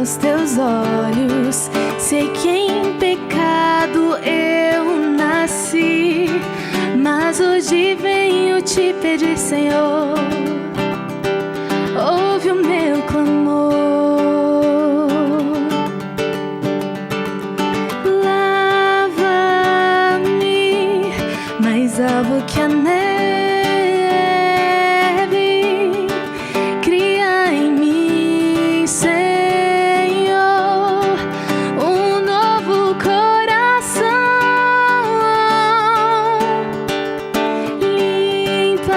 nos teus olhos. Sei que em pecado eu nasci, mas hoje venho te pedir, Senhor, ouve o meu clamor. Lava-me mais alvo que a neve. Cria em mim, Senhor, um novo coração. Limpa-me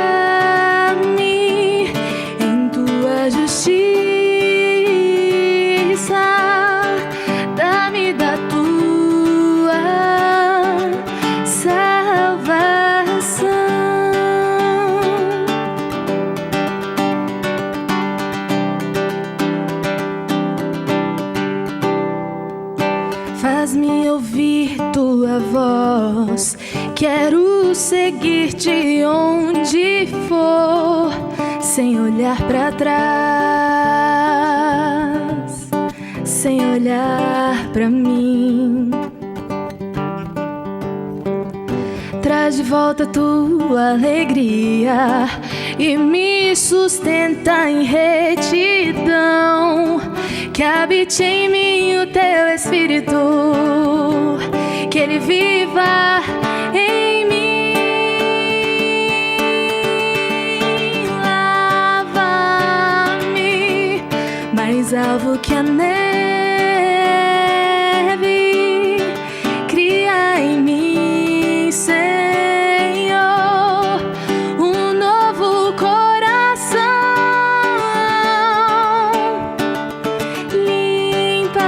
em tua justiça, dá-me da tua salvação. Faz-me ouvir tua voz, quero seguir-te onde for, sem olhar para trás, sem olhar para mim. Traz de volta tua alegria e me sustenta em retidão. Que habite em mim o teu Espírito, que ele viva em mim. Lava-me mais alvo que a neve. Cria em mim, Senhor, um novo coração. Limpa-me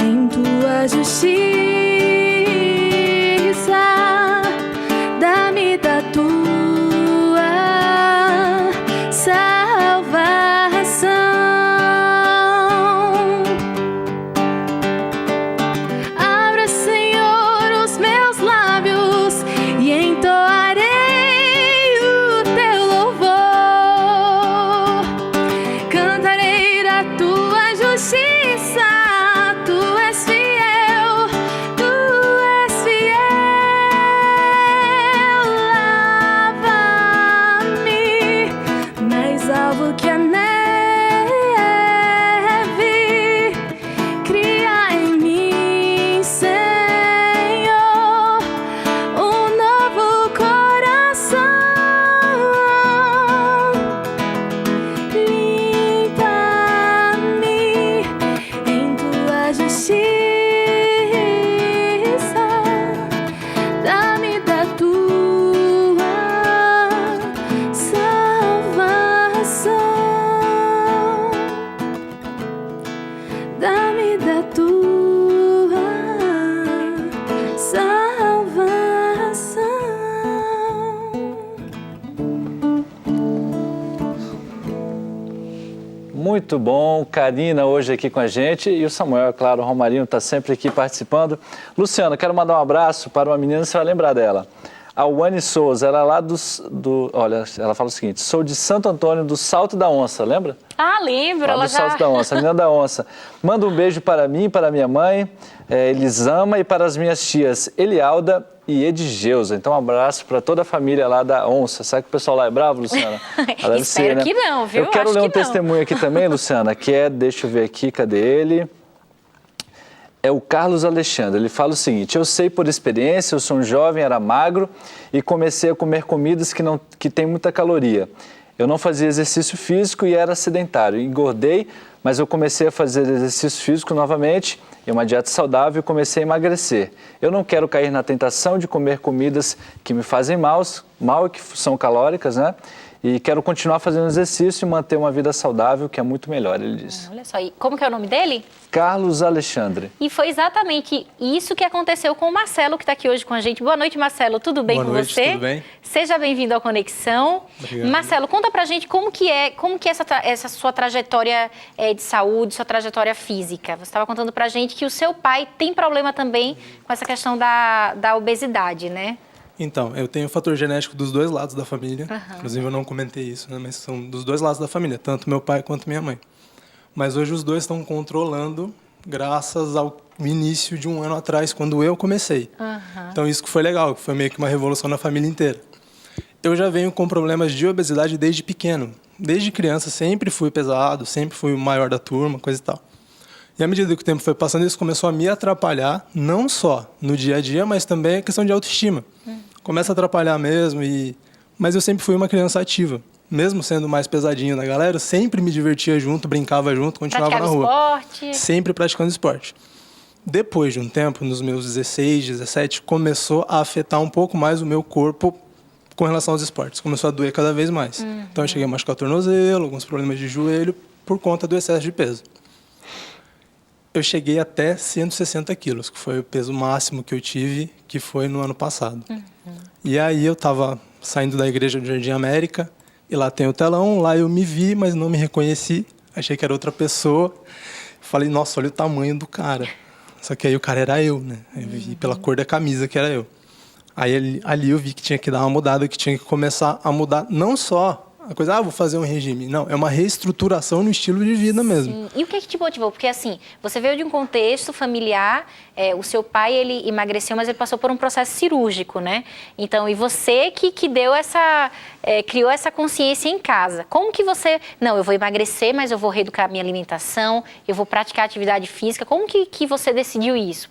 em tua justiça, dá-me da tua salvação. Abra, Senhor, os meus lábios e entoarei o teu louvor. Cantarei da tua justiça, tu és fiel, tu és fiel. Lava-me mais alvo que a neve. Cria em mim, Senhor, um novo coração. Limpa-me em tua justiça, dá-me da tua salvação. Dá-me da tua salvação. Muito bom, Karina hoje aqui com a gente e o Samuel, é claro, o Romarinho está sempre aqui participando. Luciana, quero mandar um abraço para uma menina, você vai lembrar dela. A Wani Souza, ela é lá olha, ela fala o seguinte: sou de Santo Antônio do Salto da Onça, lembra? Ah, lembro, Lá ela do já... Salto da Onça, a menina da Onça. Manda um beijo para mim, para minha mãe, Elisama, e para as minhas tias Elialda e Edgeusa. Então, um abraço para toda a família lá da Onça. Sabe que o pessoal lá é bravo, Luciana? Deve ser, Espero né? que não, viu? Eu quero Acho ler um que não. testemunho aqui também, Luciana, que é, deixa eu ver aqui, cadê ele? É o Carlos Alexandre. Ele fala o seguinte: eu sei por experiência, eu sou um jovem, era magro e comecei a comer comidas que têm muita caloria. Eu não fazia exercício físico e era sedentário. Engordei, mas eu comecei a fazer exercício físico novamente e uma dieta saudável e comecei a emagrecer. Eu não quero cair na tentação de comer comidas que me fazem mal e que são calóricas, né? E quero continuar fazendo exercício e manter uma vida saudável, que é muito melhor, ele disse. Olha só, e como que é o nome dele? Carlos Alexandre. E foi exatamente isso que aconteceu com o Marcelo, que está aqui hoje com a gente. Boa noite, Marcelo. Tudo bem com você? Tudo bem? Seja bem-vindo ao Conexão. Obrigado. Marcelo, conta pra gente como que é essa sua trajetória de saúde, sua trajetória física. Você estava contando pra gente que o seu pai tem problema também com essa questão da obesidade, né? Então, eu tenho fator genético dos dois lados da família. Inclusive, eu não comentei isso, né? Mas são dos dois lados da família, tanto meu pai quanto minha mãe. Mas hoje os dois estão controlando graças ao início de um ano atrás, quando eu comecei. Então isso que foi legal, que foi meio que uma revolução na família inteira. Eu já venho com problemas de obesidade desde pequeno. Desde criança sempre fui pesado, sempre fui o maior da turma, coisa e tal. E à medida que o tempo foi passando, isso começou a me atrapalhar, não só no dia a dia, mas também a questão de autoestima. Começa a atrapalhar mesmo, mas eu sempre fui uma criança ativa. Mesmo sendo mais pesadinho da galera, eu sempre me divertia junto, brincava junto, continuava na rua. Esporte. Sempre praticando esporte. Depois de um tempo, nos meus 16, 17, começou a afetar um pouco mais o meu corpo com relação aos esportes. Começou a doer cada vez mais. Então eu cheguei a machucar o tornozelo, alguns problemas de joelho, por conta do excesso de peso. Eu cheguei até 160 quilos, que foi o peso máximo que eu tive, que foi no ano passado. E aí eu estava saindo da igreja do Jardim América, e lá tem o telão, lá eu me vi, mas não me reconheci, achei que era outra pessoa. Falei, nossa, olha o tamanho do cara. Só que aí o cara era eu, né? Eu vi pela cor da camisa que era eu. Aí ali eu vi que tinha que dar uma mudada, que tinha que começar a mudar não só a coisa, vou fazer um regime. Não, é uma reestruturação no estilo de vida mesmo. Sim. E o que é que te motivou? Porque assim, você veio de um contexto familiar, o seu pai, ele emagreceu, mas ele passou por um processo cirúrgico, né? Então, e você que deu criou essa consciência em casa. Como que você, não, eu vou emagrecer, mas eu vou reeducar a minha alimentação, eu vou praticar atividade física. Como que você decidiu isso?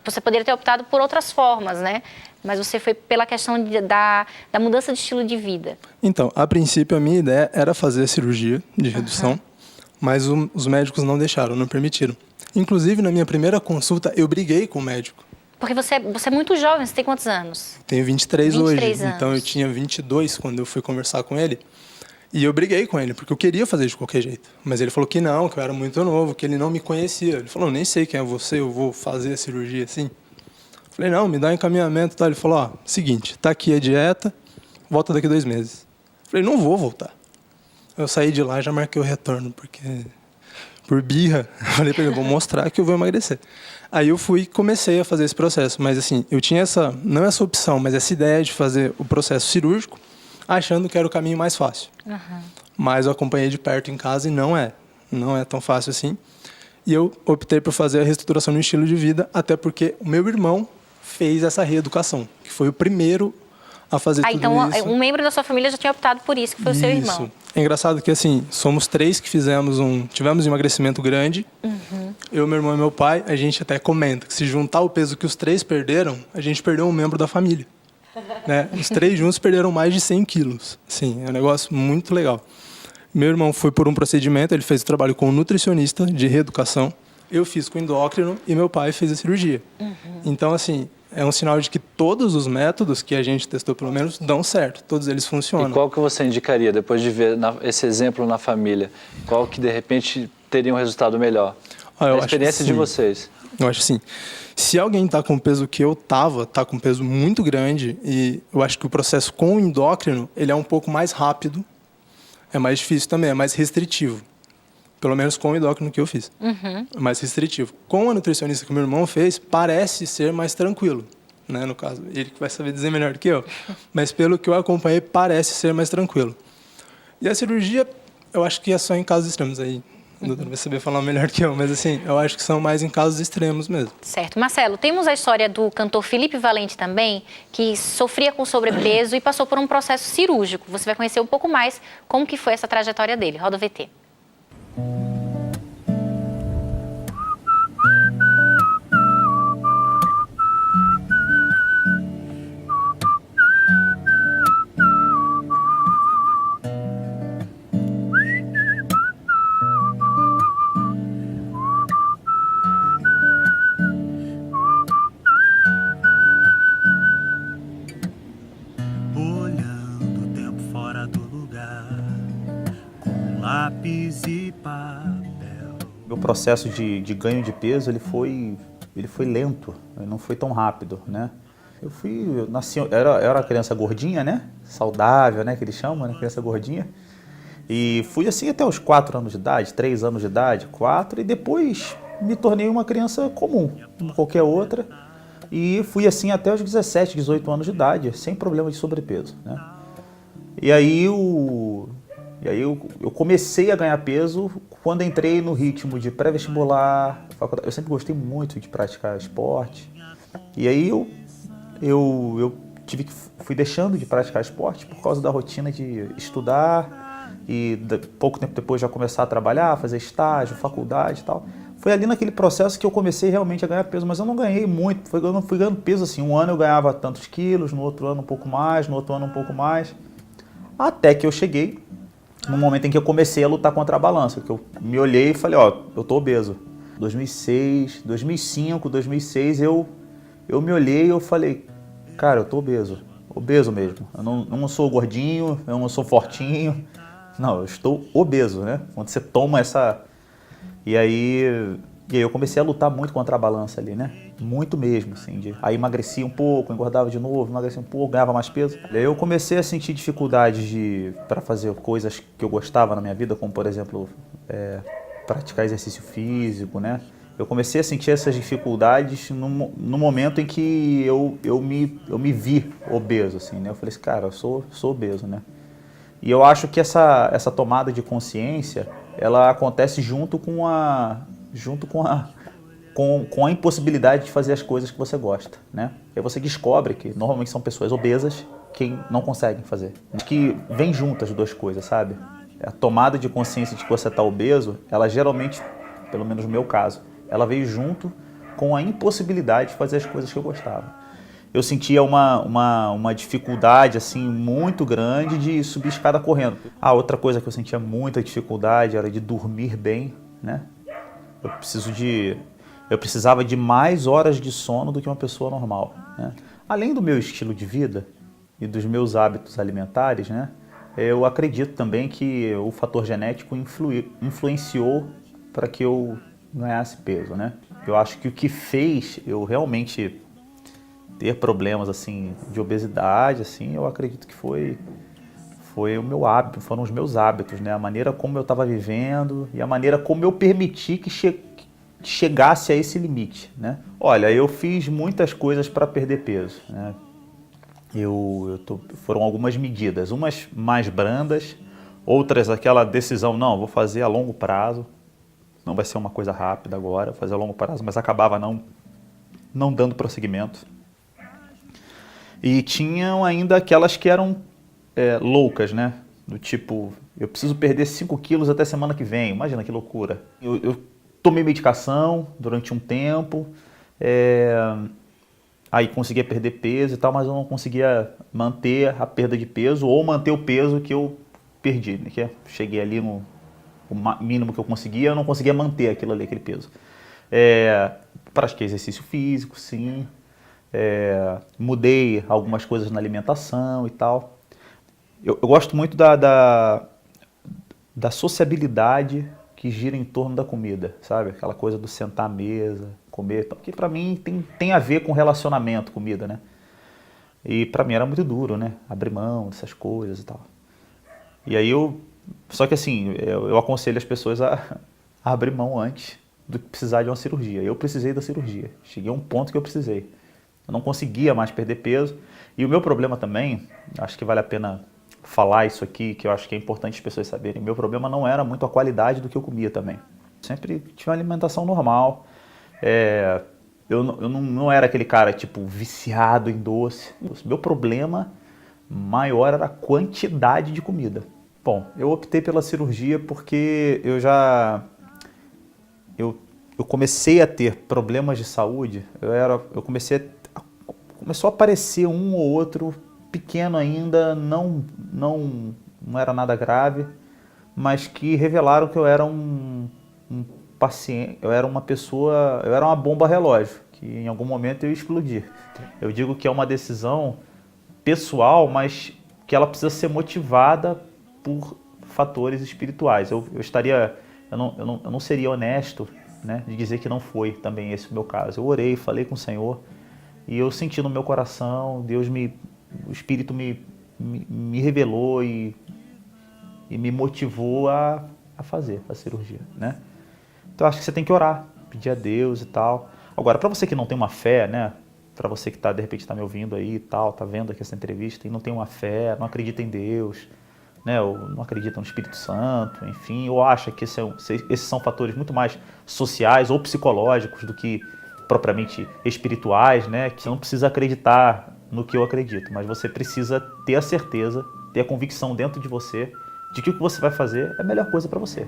Você poderia ter optado por outras formas, né? Mas você foi pela questão da mudança de estilo de vida. Então, a princípio, a minha ideia era fazer a cirurgia de redução, mas os médicos não deixaram, não permitiram. Inclusive, na minha primeira consulta, eu briguei com o médico. Porque você é muito jovem, você tem quantos anos? Tenho 23 hoje, 23 anos. Então eu tinha 22 quando eu fui conversar com ele. E eu briguei com ele, porque eu queria fazer de qualquer jeito. Mas ele falou que não, que eu era muito novo, que ele não me conhecia. Ele falou, nem sei quem é você, eu vou fazer a cirurgia assim. Falei, não, me dá um encaminhamento. Tá? Ele falou, seguinte, tá aqui a dieta, volta daqui 2 meses. Falei, não vou voltar. Eu saí de lá e já marquei o retorno, porque por birra, falei pra ele, vou mostrar que eu vou emagrecer. Aí eu fui e comecei a fazer esse processo. Mas assim, eu tinha não essa opção, mas essa ideia de fazer o processo cirúrgico, achando que era o caminho mais fácil. Mas eu acompanhei de perto em casa e não é tão fácil assim. E eu optei por fazer a reestruturação no estilo de vida, até porque o meu irmão fez essa reeducação, que foi o primeiro a fazer tudo então, isso. Um membro da sua família já tinha optado por isso, que foi o seu irmão. É engraçado que, assim, somos 3 que tivemos um emagrecimento grande. Eu, meu irmão e meu pai, a gente até comenta que se juntar o peso que os 3 perderam, a gente perdeu um membro da família. Né? Os 3 juntos perderam mais de 100 quilos. Sim, é um negócio muito legal. Meu irmão foi por um procedimento, ele fez o trabalho com um nutricionista de reeducação. Eu fiz com endócrino e meu pai fez a cirurgia. Então, assim, é um sinal de que todos os métodos que a gente testou, pelo menos, dão certo. Todos eles funcionam. E qual que você indicaria, depois de ver esse exemplo na família? Qual que, de repente, teria um resultado melhor? A experiência de vocês. Eu acho assim, se alguém está com o peso que eu estava, está com um peso muito grande, e eu acho que o processo com o endócrino, ele é um pouco mais rápido, é mais difícil também, é mais restritivo. Pelo menos com o endócrino que eu fiz. É mais restritivo. Com a nutricionista que meu irmão fez, parece ser mais tranquilo. Né? No caso, ele que vai saber dizer melhor do que eu. Mas pelo que eu acompanhei, parece ser mais tranquilo. E a cirurgia, eu acho que é só em casos extremos aí. O doutor vai saber falar melhor que eu, mas assim, eu acho que são mais em casos extremos mesmo. Certo. Marcelo, temos a história do cantor Felipe Valente também, que sofria com sobrepeso e passou por um processo cirúrgico. Você vai conhecer um pouco mais como que foi essa trajetória dele. Roda o VT. Meu processo de ganho de peso ele foi lento, não foi tão rápido, né? Eu nasci, era uma criança gordinha, né? Saudável, né? Que eles chamam, né? Criança gordinha. E fui assim até os 4 anos de idade, 3 anos de idade, 4, e depois me tornei uma criança comum, como qualquer outra. E fui assim até os 17, 18 anos de idade, sem problema de sobrepeso, né? E aí E aí eu comecei a ganhar peso quando entrei no ritmo de pré-vestibular, faculdade. Eu sempre gostei muito de praticar esporte. E aí eu fui deixando de praticar esporte por causa da rotina de estudar e pouco tempo depois já começar a trabalhar, fazer estágio, faculdade e tal. Foi ali naquele processo que eu comecei realmente a ganhar peso, mas eu não ganhei muito, eu não fui ganhando peso assim. Um ano eu ganhava tantos quilos, no outro ano um pouco mais, no outro ano um pouco mais. Até que eu cheguei no momento em que eu comecei a lutar contra a balança, que eu me olhei e falei, ó, eu tô obeso. 2006, 2005, 2006, eu me olhei e eu falei, cara, eu tô obeso mesmo. Eu não sou gordinho, eu não sou fortinho, não, eu estou obeso, né? Quando você toma essa... E aí eu comecei a lutar muito contra a balança ali, né? Muito mesmo, assim. Aí emagrecia um pouco, engordava de novo, emagrecia um pouco, ganhava mais peso. Aí eu comecei a sentir dificuldades para fazer coisas que eu gostava na minha vida, como, por exemplo, praticar exercício físico, né? Eu comecei a sentir essas dificuldades no momento em que eu me vi obeso, assim, né? Eu falei assim, cara, eu sou obeso, né? E eu acho que essa tomada de consciência, ela acontece junto com a impossibilidade de fazer as coisas que você gosta, né? Aí você descobre que normalmente são pessoas obesas que não conseguem fazer. Acho que vem junto as duas coisas, sabe? A tomada de consciência de que você está obeso, ela geralmente, pelo menos no meu caso, ela veio junto com a impossibilidade de fazer as coisas que eu gostava. Eu sentia uma dificuldade assim muito grande de subir escada correndo. A outra coisa que eu sentia muita dificuldade era de dormir bem, né? Eu precisava de mais horas de sono do que uma pessoa normal, né? Além do meu estilo de vida e dos meus hábitos alimentares, né? Eu acredito também que o fator genético influenciou para que eu ganhasse peso, né? Eu acho que o que fez eu realmente ter problemas assim de obesidade, assim, eu acredito que foi o meu hábito, foram os meus hábitos, né? A maneira como eu estava vivendo e a maneira como eu permiti que chegasse a esse limite, né? Olha, eu fiz muitas coisas para perder peso, né? Foram algumas medidas, umas mais brandas, outras aquela decisão, não, vou fazer a longo prazo, não vai ser uma coisa rápida agora, vou fazer a longo prazo, mas acabava não dando prosseguimento. E tinham ainda aquelas que eram loucas, né? Do tipo, eu preciso perder 5 quilos até semana que vem. Imagina que loucura. Eu tomei medicação durante um tempo, aí conseguia perder peso e tal, mas eu não conseguia manter a perda de peso ou manter o peso que eu perdi, né? Que cheguei ali no mínimo que eu conseguia, eu não conseguia manter aquele peso. Pratiquei exercício físico, sim. Mudei algumas coisas na alimentação e tal. Eu gosto muito da sociabilidade que gira em torno da comida, sabe? Aquela coisa do sentar à mesa, comer, que pra mim tem a ver com relacionamento, comida, né? E pra mim era muito duro, né? Abrir mão dessas coisas e tal. E aí só que assim, eu aconselho as pessoas a abrir mão antes do que precisar de uma cirurgia. Eu precisei da cirurgia, cheguei a um ponto que eu precisei. Eu não conseguia mais perder peso. E o meu problema também, acho que vale a pena falar isso aqui, que eu acho que é importante as pessoas saberem. O meu problema não era muito a qualidade do que eu comia também. Sempre tinha uma alimentação normal. Eu não era aquele cara, tipo, viciado em doce. O meu problema maior era a quantidade de comida. Bom, eu optei pela cirurgia porque eu comecei a ter problemas de saúde. Começou a aparecer um ou outro pequeno ainda, não era nada grave, mas que revelaram que eu era um paciente, eu era uma bomba relógio, que em algum momento eu ia explodir. Eu digo que é uma decisão pessoal, mas que ela precisa ser motivada por fatores espirituais. Eu não seria honesto, né, de dizer que não foi também esse o meu caso. Eu orei, falei com o Senhor, e eu senti no meu coração, o Espírito me revelou e me motivou a fazer a cirurgia, né? Então acho que você tem que orar, pedir a Deus e tal. Agora, para você que não tem uma fé, né? Para você que de repente está me ouvindo aí e tal, tá vendo aqui essa entrevista e não tem uma fé, não acredita em Deus, né, ou não acredita no Espírito Santo, enfim, ou acha que esses são fatores muito mais sociais ou psicológicos do que propriamente espirituais, né, que você não precisa acreditar no que eu acredito, mas você precisa ter a certeza, ter a convicção dentro de você de que o que você vai fazer é a melhor coisa para você.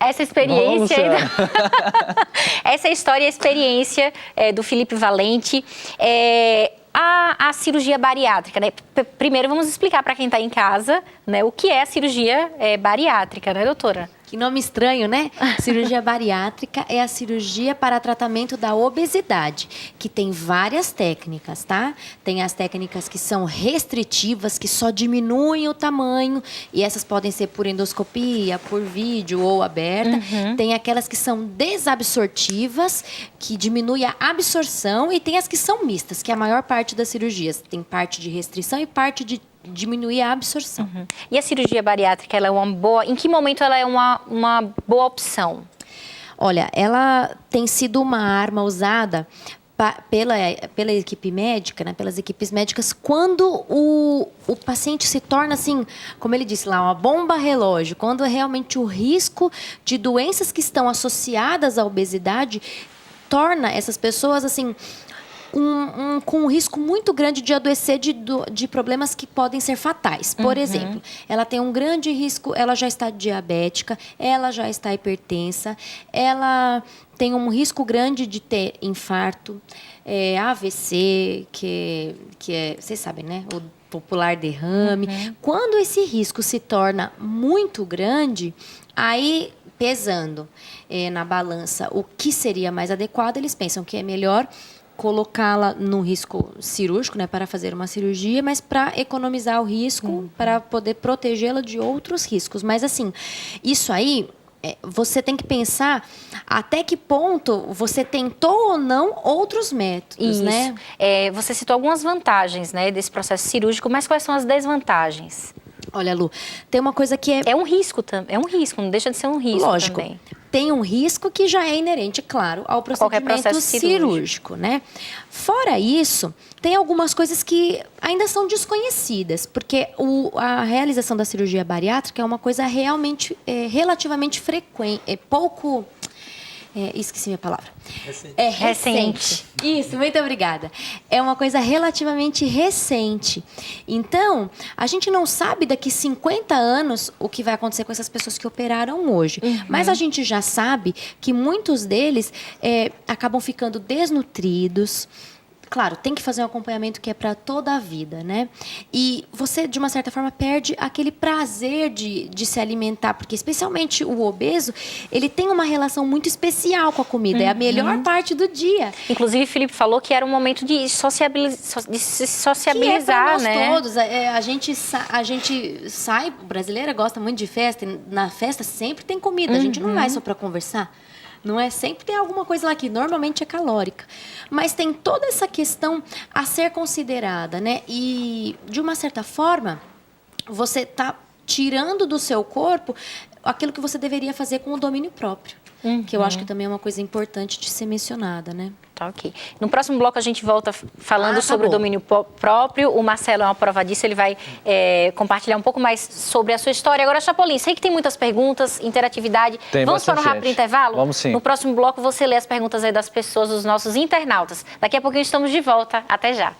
Essa experiência, essa história e a experiência do Felipe Valente, a cirurgia bariátrica, né? Primeiro vamos explicar para quem está em casa, né, o que é a cirurgia bariátrica, né, doutora? Que nome estranho, né? Cirurgia bariátrica é a cirurgia para tratamento da obesidade, que tem várias técnicas, tá? Tem as técnicas que são restritivas, que só diminuem o tamanho, e essas podem ser por endoscopia, por vídeo ou aberta. Tem aquelas que são desabsortivas, que diminuem a absorção, e tem as que são mistas, que é a maior parte das cirurgias. Tem parte de restrição e parte de diminuir a absorção. E a cirurgia bariátrica, ela é uma boa... Em que momento ela é uma boa opção? Olha, ela tem sido uma arma usada pela equipe médica, né, pelas equipes médicas, quando o paciente se torna, assim, como ele disse lá, uma bomba relógio, quando realmente o risco de doenças que estão associadas à obesidade torna essas pessoas, assim, com um risco muito grande de adoecer de problemas que podem ser fatais. Por exemplo, ela tem um grande risco, ela já está diabética, ela já está hipertensa, ela tem um risco grande de ter infarto, AVC, que é, vocês sabem, né? O popular derrame. Quando esse risco se torna muito grande, aí, pesando na balança o que seria mais adequado, eles pensam que é melhor colocá-la no risco cirúrgico, né, para fazer uma cirurgia, mas para economizar o risco, para poder protegê-la de outros riscos. Mas, assim, isso aí, você tem que pensar até que ponto você tentou ou não outros métodos, Isso. né? Você citou algumas vantagens, né, desse processo cirúrgico, mas quais são as desvantagens? Olha, Lu, tem uma coisa que É um risco, não deixa de ser um risco. Lógico, também. tem um risco que já é inerente, claro, ao Qualquer procedimento processo cirúrgico, né? Fora isso, tem algumas coisas que ainda são desconhecidas, porque a realização da cirurgia bariátrica é uma coisa realmente, relativamente frequente, esqueci minha palavra. É recente. Isso, muito obrigada. É uma coisa relativamente recente. Então, a gente não sabe daqui 50 anos o que vai acontecer com essas pessoas que operaram hoje. Mas a gente já sabe que muitos deles acabam ficando desnutridos. Claro, tem que fazer um acompanhamento que é para toda a vida, né? E você, de uma certa forma, perde aquele prazer de se alimentar, porque especialmente o obeso, ele tem uma relação muito especial com a comida, é a melhor parte do dia. Inclusive, o Felipe falou que era um momento de se sociabilizar, Que é para nós né? todos. A gente sai, brasileira gosta muito de festa, e na festa sempre tem comida, a gente não vai só para conversar. Não é? Sempre tem alguma coisa lá que normalmente é calórica. Mas tem toda essa questão a ser considerada, né? E, de uma certa forma, você está tirando do seu corpo aquilo que você deveria fazer com o domínio próprio. Que eu acho que também é uma coisa importante de ser mencionada, né? Tá, ok. No próximo bloco a gente volta falando sobre o domínio próprio. O Marcelo é uma prova disso, ele vai compartilhar um pouco mais sobre a sua história. Agora, Chapolin, sei que tem muitas perguntas, interatividade. Vamos para um rápido intervalo? Vamos sim. No próximo bloco você lê as perguntas aí das pessoas, dos nossos internautas. Daqui a pouquinho estamos de volta. Até já.